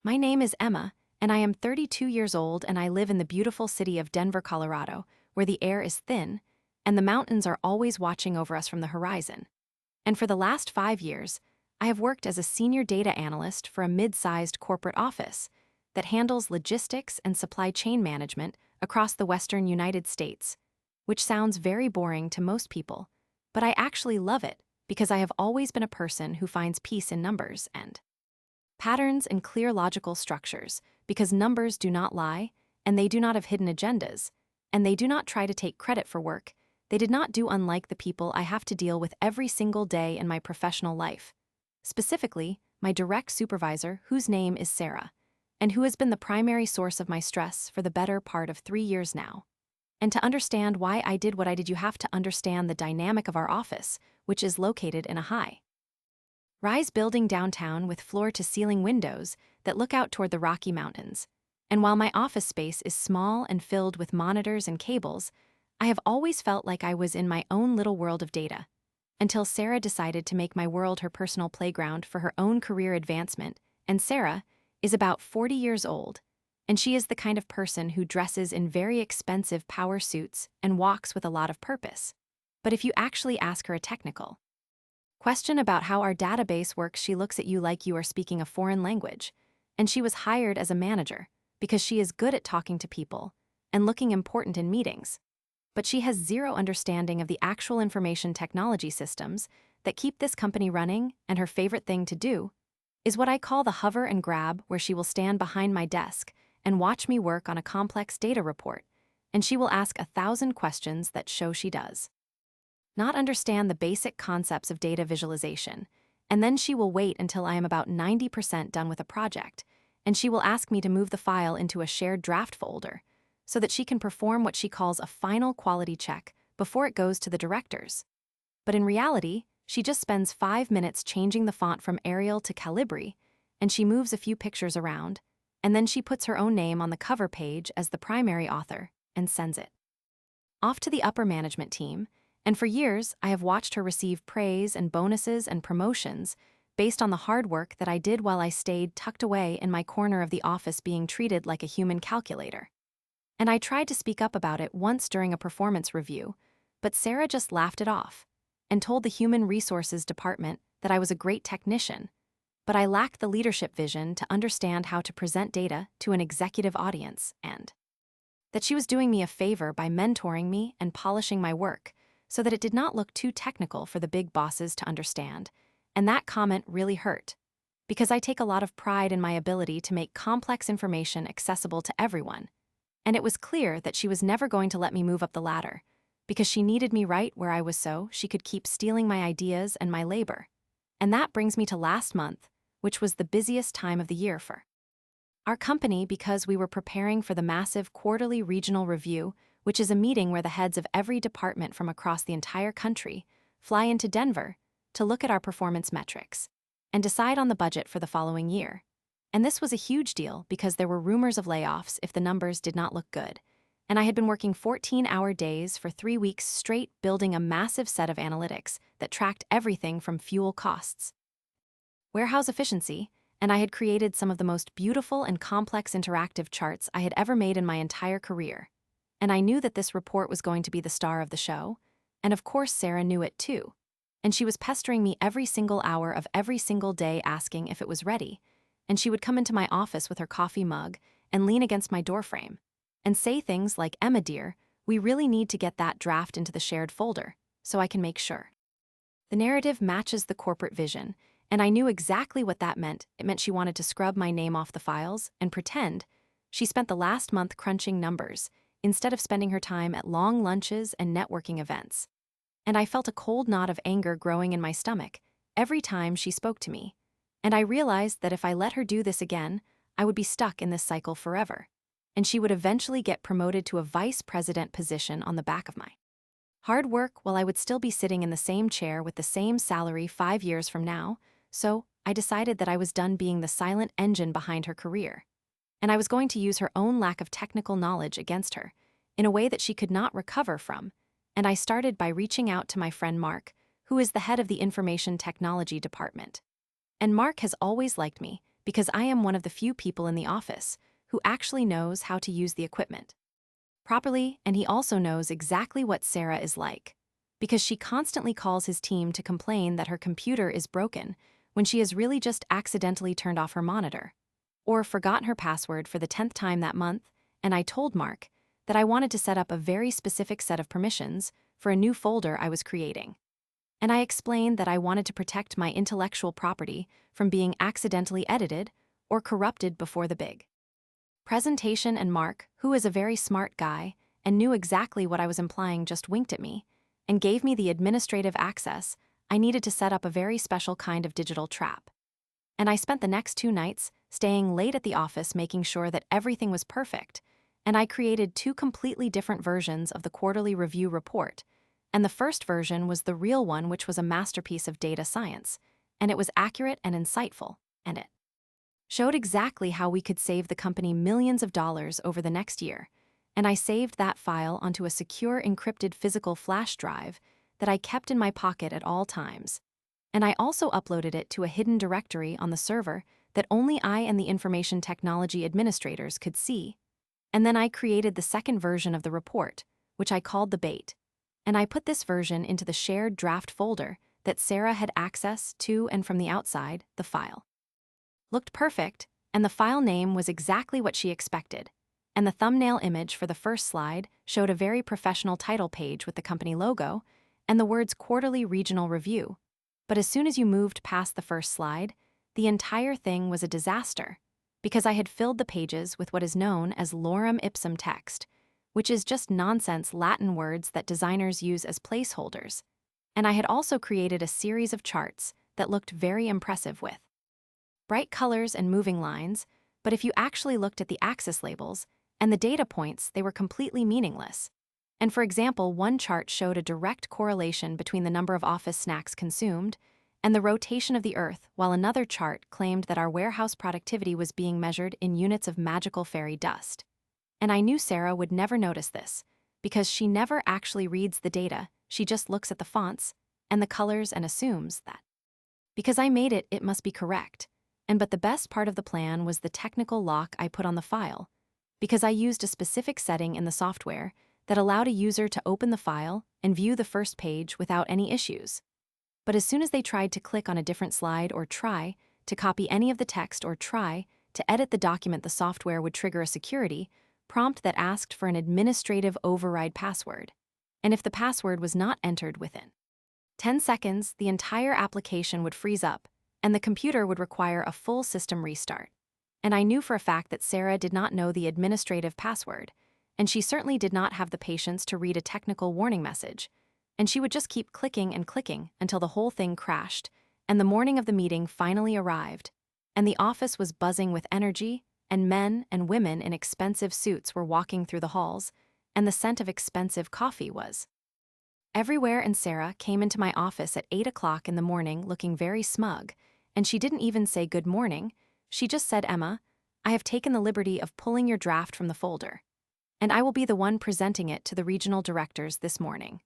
My name is Emma, and I am 32 years old, and I live in the beautiful city of Denver, Colorado, where the air is thin and the mountains are always watching over us from the horizon. And for the last 5 years, I have worked as a senior data analyst for a mid-sized corporate office that handles logistics and supply chain management across the western United States, which sounds very boring to most people, but I actually love it because I have always been a person who finds peace in numbers and patterns and clear logical structures, because numbers do not lie, and they do not have hidden agendas, and they do not try to take credit for work. They did not do unlike the people I have to deal with every single day in my professional life. Specifically, my direct supervisor, whose name is Sarah, and who has been the primary source of my stress for the better part of 3 years now. And to understand why I did what I did, you have to understand the dynamic of our office, which is located in a high-rise building downtown with floor-to-ceiling windows that look out toward the Rocky Mountains. And while my office space is small and filled with monitors and cables, I have always felt like I was in my own little world of data, until Sarah decided to make my world her personal playground for her own career advancement. And Sarah is about 40 years old, and she is the kind of person who dresses in very expensive power suits and walks with a lot of purpose. But if you actually ask her a technical question about how our database works, she looks at you like you are speaking a foreign language. And she was hired as a manager because she is good at talking to people and looking important in meetings. But she has zero understanding of the actual information technology systems that keep this company running, and her favorite thing to do is what I call the hover and grab, where she will stand behind my desk and watch me work on a complex data report, and she will ask 1,000 questions that show she does not understand the basic concepts of data visualization, and then she will wait until I am about 90% done with a project, and she will ask me to move the file into a shared draft folder so that she can perform what she calls a final quality check before it goes to the directors. But in reality, she just spends 5 minutes changing the font from Arial to Calibri, and she moves a few pictures around, and then she puts her own name on the cover page as the primary author and sends it off to the upper management team. And for years, I have watched her receive praise and bonuses and promotions based on the hard work that I did while I stayed tucked away in my corner of the office being treated like a human calculator. And I tried to speak up about it once during a performance review, but Sarah just laughed it off and told the Human Resources Department that I was a great technician, but I lacked the leadership vision to understand how to present data to an executive audience, and that she was doing me a favor by mentoring me and polishing my work so that it did not look too technical for the big bosses to understand. And that comment really hurt, because I take a lot of pride in my ability to make complex information accessible to everyone. And it was clear that she was never going to let me move up the ladder, because she needed me right where I was so she could keep stealing my ideas and my labor. And that brings me to last month, which was the busiest time of the year for our company, because we were preparing for the massive quarterly regional review, which is a meeting where the heads of every department from across the entire country fly into Denver to look at our performance metrics and decide on the budget for the following year. And this was a huge deal because there were rumors of layoffs if the numbers did not look good. And I had been working 14-hour days for 3 weeks straight, building a massive set of analytics that tracked everything from fuel costs, warehouse efficiency, and I had created some of the most beautiful and complex interactive charts I had ever made in my entire career. And I knew that this report was going to be the star of the show, and of course Sarah knew it too. And she was pestering me every single hour of every single day asking if it was ready, and she would come into my office with her coffee mug and lean against my doorframe and say things like, "Emma dear, we really need to get that draft into the shared folder so I can make sure the narrative matches the corporate vision." And I knew exactly what that meant. It meant she wanted to scrub my name off the files and pretend she spent the last month crunching numbers instead of spending her time at long lunches and networking events. And I felt a cold knot of anger growing in my stomach every time she spoke to me. And I realized that if I let her do this again, I would be stuck in this cycle forever. And she would eventually get promoted to a vice president position on the back of my hard work, while I would still be sitting in the same chair with the same salary 5 years from now. So I decided that I was done being the silent engine behind her career, and I was going to use her own lack of technical knowledge against her in a way that she could not recover from. And I started by reaching out to my friend Mark, who is the head of the information technology department. And Mark has always liked me because I am one of the few people in the office who actually knows how to use the equipment properly, and he also knows exactly what Sarah is like, because she constantly calls his team to complain that her computer is broken when she has really just accidentally turned off her monitor or forgotten her password for the 10th time that month. And I told Mark that I wanted to set up a very specific set of permissions for a new folder I was creating. And I explained that I wanted to protect my intellectual property from being accidentally edited or corrupted before the big presentation, and Mark, who is a very smart guy and knew exactly what I was implying, just winked at me and gave me the administrative access I needed to set up a very special kind of digital trap. And I spent the next 2 nights staying late at the office making sure that everything was perfect, and I created 2 completely different versions of the quarterly review report. And the first version was the real one, which was a masterpiece of data science, and it was accurate and insightful, and it showed exactly how we could save the company millions of dollars over the next year. And I saved that file onto a secure encrypted physical flash drive that I kept in my pocket at all times. And I also uploaded it to a hidden directory on the server that only I and the information technology administrators could see. And then I created the second version of the report, which I called the bait. And I put this version into the shared draft folder that Sarah had access to, and from the outside, the file looked perfect, and the file name was exactly what she expected. And the thumbnail image for the first slide showed a very professional title page with the company logo and the words Quarterly Regional Review. But as soon as you moved past the first slide, the entire thing was a disaster, because I had filled the pages with what is known as lorem ipsum text, which is just nonsense Latin words that designers use as placeholders. And I had also created a series of charts that looked very impressive with bright colors and moving lines, but if you actually looked at the axis labels and the data points, they were completely meaningless. And for example, one chart showed a direct correlation between the number of office snacks consumed and the rotation of the Earth, while another chart claimed that our warehouse productivity was being measured in units of magical fairy dust. And I knew Sarah would never notice this, because she never actually reads the data, she just looks at the fonts and the colors and assumes that because I made it, it must be correct. But the best part of the plan was the technical lock I put on the file, because I used a specific setting in the software that allowed a user to open the file and view the first page without any issues. But as soon as they tried to click on a different slide or try to copy any of the text or try to edit the document, the software would trigger a security prompt that asked for an administrative override password. And if the password was not entered within 10 seconds, the entire application would freeze up, and the computer would require a full system restart. And I knew for a fact that Sarah did not know the administrative password, and she certainly did not have the patience to read a technical warning message, and she would just keep clicking and clicking until the whole thing crashed, and the morning of the meeting finally arrived, and the office was buzzing with energy, and men and women in expensive suits were walking through the halls, and the scent of expensive coffee was everywhere. And Sarah came into my office at 8 o'clock in the morning looking very smug, and she didn't even say good morning. She just said, "Emma, I have taken the liberty of pulling your draft from the folder, and I will be the one presenting it to the regional directors this morning,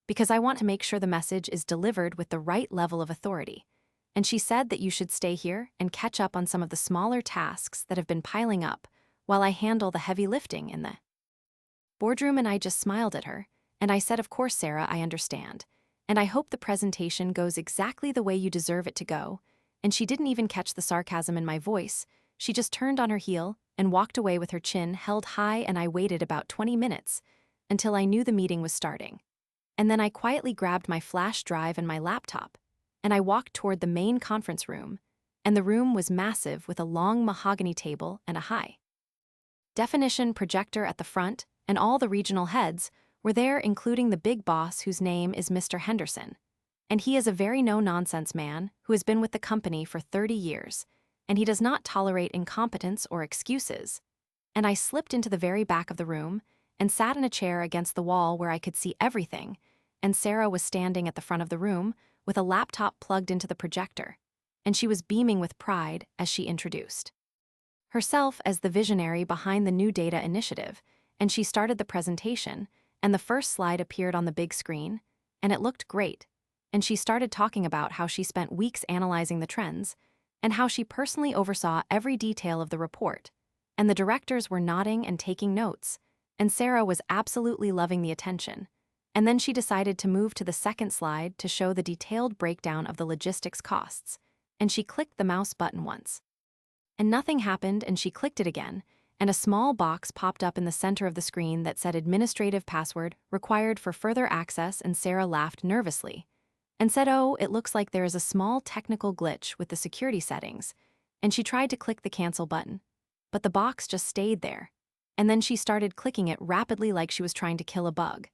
because I want to make sure the message is delivered with the right level of authority. And she said that you should stay here and catch up on some of the smaller tasks that have been piling up while I handle the heavy lifting in the boardroom." And I just smiled at her, and I said, "Of course, Sarah, I understand. And I hope the presentation goes exactly the way you deserve it to go." And she didn't even catch the sarcasm in my voice. She just turned on her heel and walked away with her chin held high, and I waited about 20 minutes until I knew the meeting was starting. And then I quietly grabbed my flash drive and my laptop, and I walked toward the main conference room, and the room was massive with a long mahogany table and a high-definition projector at the front, and all the regional heads were there, including the big boss, whose name is Mr. Henderson. And he is a very no-nonsense man who has been with the company for 30 years, and he does not tolerate incompetence or excuses. And I slipped into the very back of the room and sat in a chair against the wall where I could see everything, and Sarah was standing at the front of the room with a laptop plugged into the projector, and she was beaming with pride as she introduced herself as the visionary behind the new data initiative. And she started the presentation, and the first slide appeared on the big screen, and it looked great. And she started talking about how she spent weeks analyzing the trends, and how she personally oversaw every detail of the report. And the directors were nodding and taking notes, and Sarah was absolutely loving the attention. And then she decided to move to the second slide to show the detailed breakdown of the logistics costs, and she clicked the mouse button once. And nothing happened, and she clicked it again, and a small box popped up in the center of the screen that said administrative password required for further access, and Sarah laughed nervously and said, "Oh, it looks like there is a small technical glitch with the security settings," and she tried to click the cancel button, but the box just stayed there. And then she started clicking it rapidly like she was trying to kill a bug.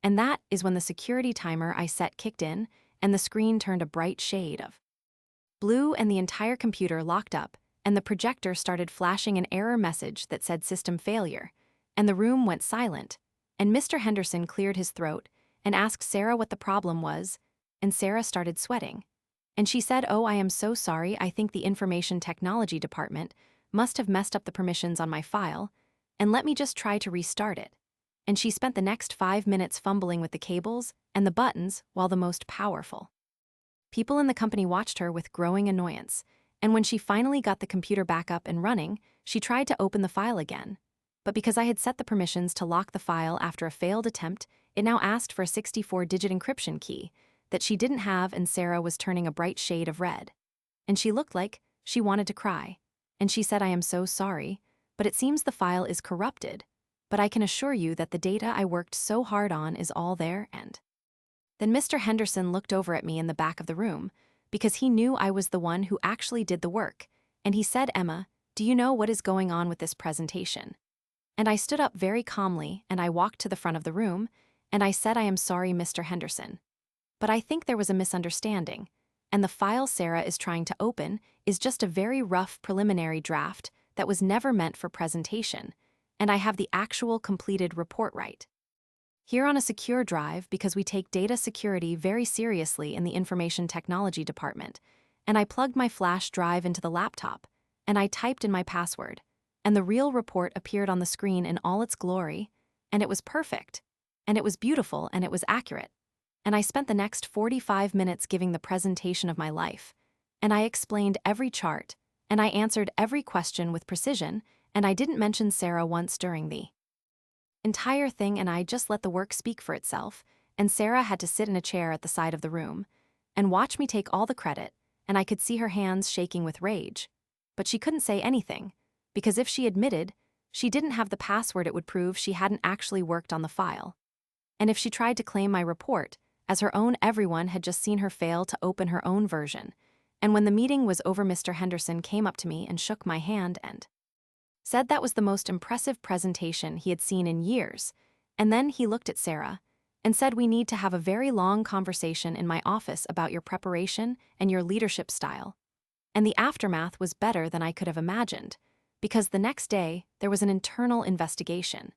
And that is when the security timer I set kicked in, and the screen turned a bright shade of blue, and the entire computer locked up, and the projector started flashing an error message that said system failure, and the room went silent, and Mr. Henderson cleared his throat and asked Sarah what the problem was, and Sarah started sweating. And she said, "Oh, I am so sorry, I think the information technology department must have messed up the permissions on my file, and let me just try to restart it." And she spent the next 5 minutes fumbling with the cables and the buttons while the most powerful people in the company watched her with growing annoyance, and when she finally got the computer back up and running, she tried to open the file again. But because I had set the permissions to lock the file after a failed attempt, it now asked for a 64-digit encryption key that she didn't have, and Sarah was turning a bright shade of red. And she looked like she wanted to cry. And she said, "I am so sorry, but it seems the file is corrupted. But I can assure you that the data I worked so hard on is all there." And then Mr. Henderson looked over at me in the back of the room, because he knew I was the one who actually did the work, and he said, "Emma, do you know what is going on with this presentation?" And I stood up very calmly, and I walked to the front of the room, and I said, "I am sorry, Mr. Henderson, but I think there was a misunderstanding, and the file Sarah is trying to open is just a very rough preliminary draft that was never meant for presentation, and I have the actual completed report right here on a secure drive because we take data security very seriously in the information technology department." And I plugged my flash drive into the laptop, and I typed in my password, and the real report appeared on the screen in all its glory, and it was perfect, and it was beautiful, and it was accurate. And I spent the next 45 minutes giving the presentation of my life, and I explained every chart, and I answered every question with precision, and I didn't mention Sarah once during the entire thing, and I just let the work speak for itself, and Sarah had to sit in a chair at the side of the room and watch me take all the credit, and I could see her hands shaking with rage. But she couldn't say anything, because if she admitted she didn't have the password, it would prove she hadn't actually worked on the file. And if she tried to claim my report, as her own, everyone had just seen her fail to open her own version. And when the meeting was over, Mr. Henderson came up to me and shook my hand and said that was the most impressive presentation he had seen in years. And then he looked at Sarah and said, "We need to have a very long conversation in my office about your preparation and your leadership style." And the aftermath was better than I could have imagined, because the next day there was an internal investigation.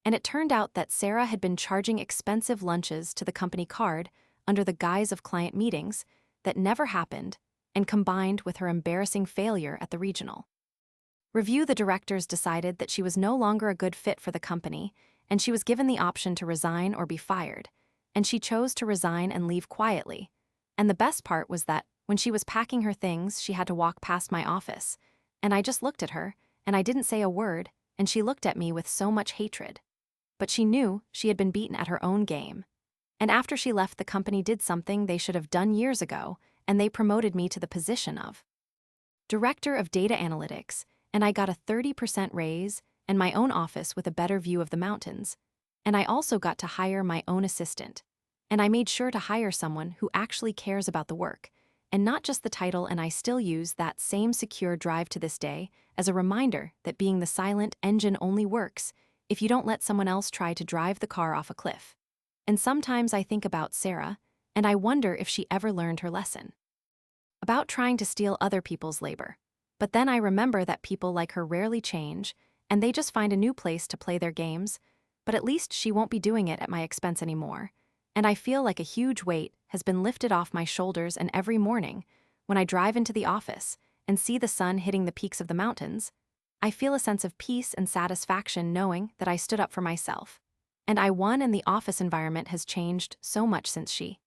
And it turned out that Sarah had been charging expensive lunches to the company card under the guise of client meetings that never happened, and combined with her embarrassing failure at the regional review, the directors decided that she was no longer a good fit for the company, and she was given the option to resign or be fired, and she chose to resign and leave quietly. And the best part was that when she was packing her things, she had to walk past my office, and I just looked at her, and I didn't say a word, and she looked at me with so much hatred. But she knew she had been beaten at her own game. And after she left, the company did something they should have done years ago, and they promoted me to the position of Director of Data Analytics, and I got a 30% raise and my own office with a better view of the mountains. And I also got to hire my own assistant. And I made sure to hire someone who actually cares about the work, and not just the title, and I still use that same secure drive to this day as a reminder that being the silent engine only works if you don't let someone else try to drive the car off a cliff. And sometimes I think about Sarah, and I wonder if she ever learned her lesson about trying to steal other people's labor. But then I remember that people like her rarely change, and they just find a new place to play their games, but at least she won't be doing it at my expense anymore. And I feel like a huge weight has been lifted off my shoulders, and every morning, when I drive into the office and see the sun hitting the peaks of the mountains, I feel a sense of peace and satisfaction knowing that I stood up for myself. And I won, and the office environment has changed so much since she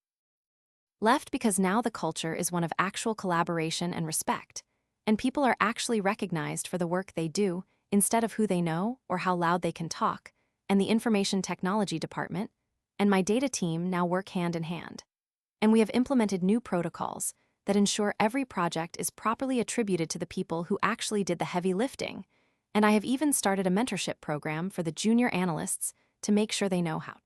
left, because now the culture is one of actual collaboration and respect. and people are actually recognized for the work they do instead of who they know or how loud they can talk, and the information technology department and my data team now work hand in hand. And we have implemented new protocols that ensure every project is properly attributed to the people who actually did the heavy lifting, and I have even started a mentorship program for the junior analysts to make sure they know how to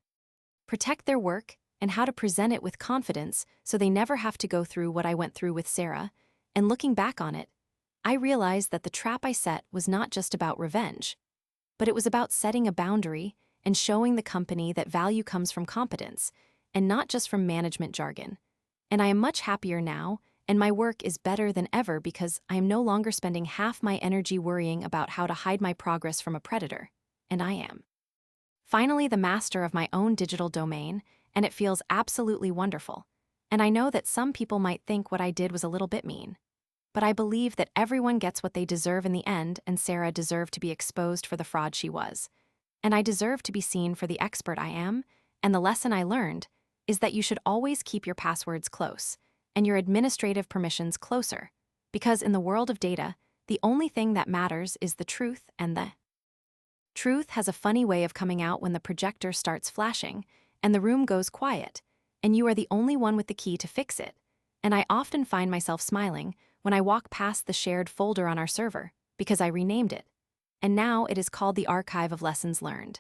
protect their work and how to present it with confidence so they never have to go through what I went through with Sarah. And looking back on it, I realized that the trap I set was not just about revenge, but it was about setting a boundary and showing the company that value comes from competence and not just from management jargon. And I am much happier now, and my work is better than ever because I am no longer spending half my energy worrying about how to hide my progress from a predator, and I am finally the master of my own digital domain, and it feels absolutely wonderful. And I know that some people might think what I did was a little bit mean, but I believe that everyone gets what they deserve in the end, and Sarah deserved to be exposed for the fraud she was. And I deserve to be seen for the expert I am, and the lesson I learned is that you should always keep your passwords close and your administrative permissions closer, because in the world of data, the only thing that matters is the truth, and the truth has a funny way of coming out when the projector starts flashing and the room goes quiet, and you are the only one with the key to fix it. And I often find myself smiling when I walk past the shared folder on our server, because I renamed it. And now it is called the Archive of Lessons Learned.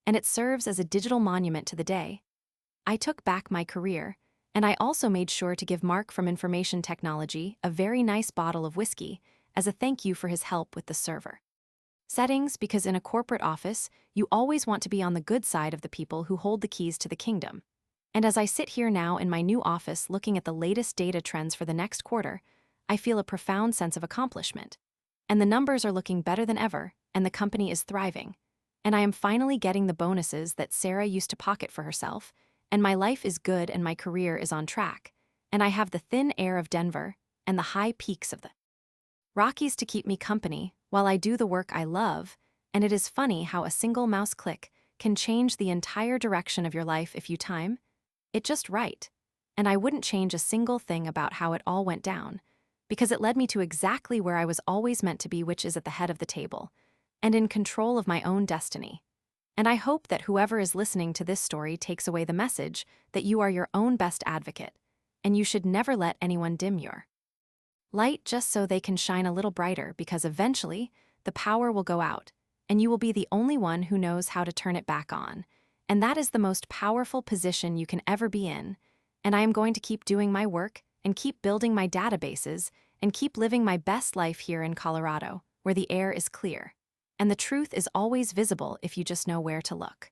And it serves as a digital monument to the day I took back my career, and I also made sure to give Mark from Information Technology a very nice bottle of whiskey as a thank you for his help with the server settings, because in a corporate office, you always want to be on the good side of the people who hold the keys to the kingdom. And as I sit here now in my new office looking at the latest data trends for the next quarter, I feel a profound sense of accomplishment. And the numbers are looking better than ever, and the company is thriving. And I am finally getting the bonuses that Sarah used to pocket for herself, and my life is good and my career is on track. And I have the thin air of Denver and the high peaks of the Rockies to keep me company while I do the work I love, and it is funny how a single mouse click can change the entire direction of your life if you time it just right. And I wouldn't change a single thing about how it all went down, because it led me to exactly where I was always meant to be, which is at the head of the table, and in control of my own destiny. And I hope that whoever is listening to this story takes away the message that you are your own best advocate, and you should never let anyone dim your light just so they can shine a little brighter, because eventually the power will go out, and you will be the only one who knows how to turn it back on. And that is the most powerful position you can ever be in. And I am going to keep doing my work and keep building my databases and keep living my best life here in Colorado, where the air is clear and the truth is always visible if you just know where to look.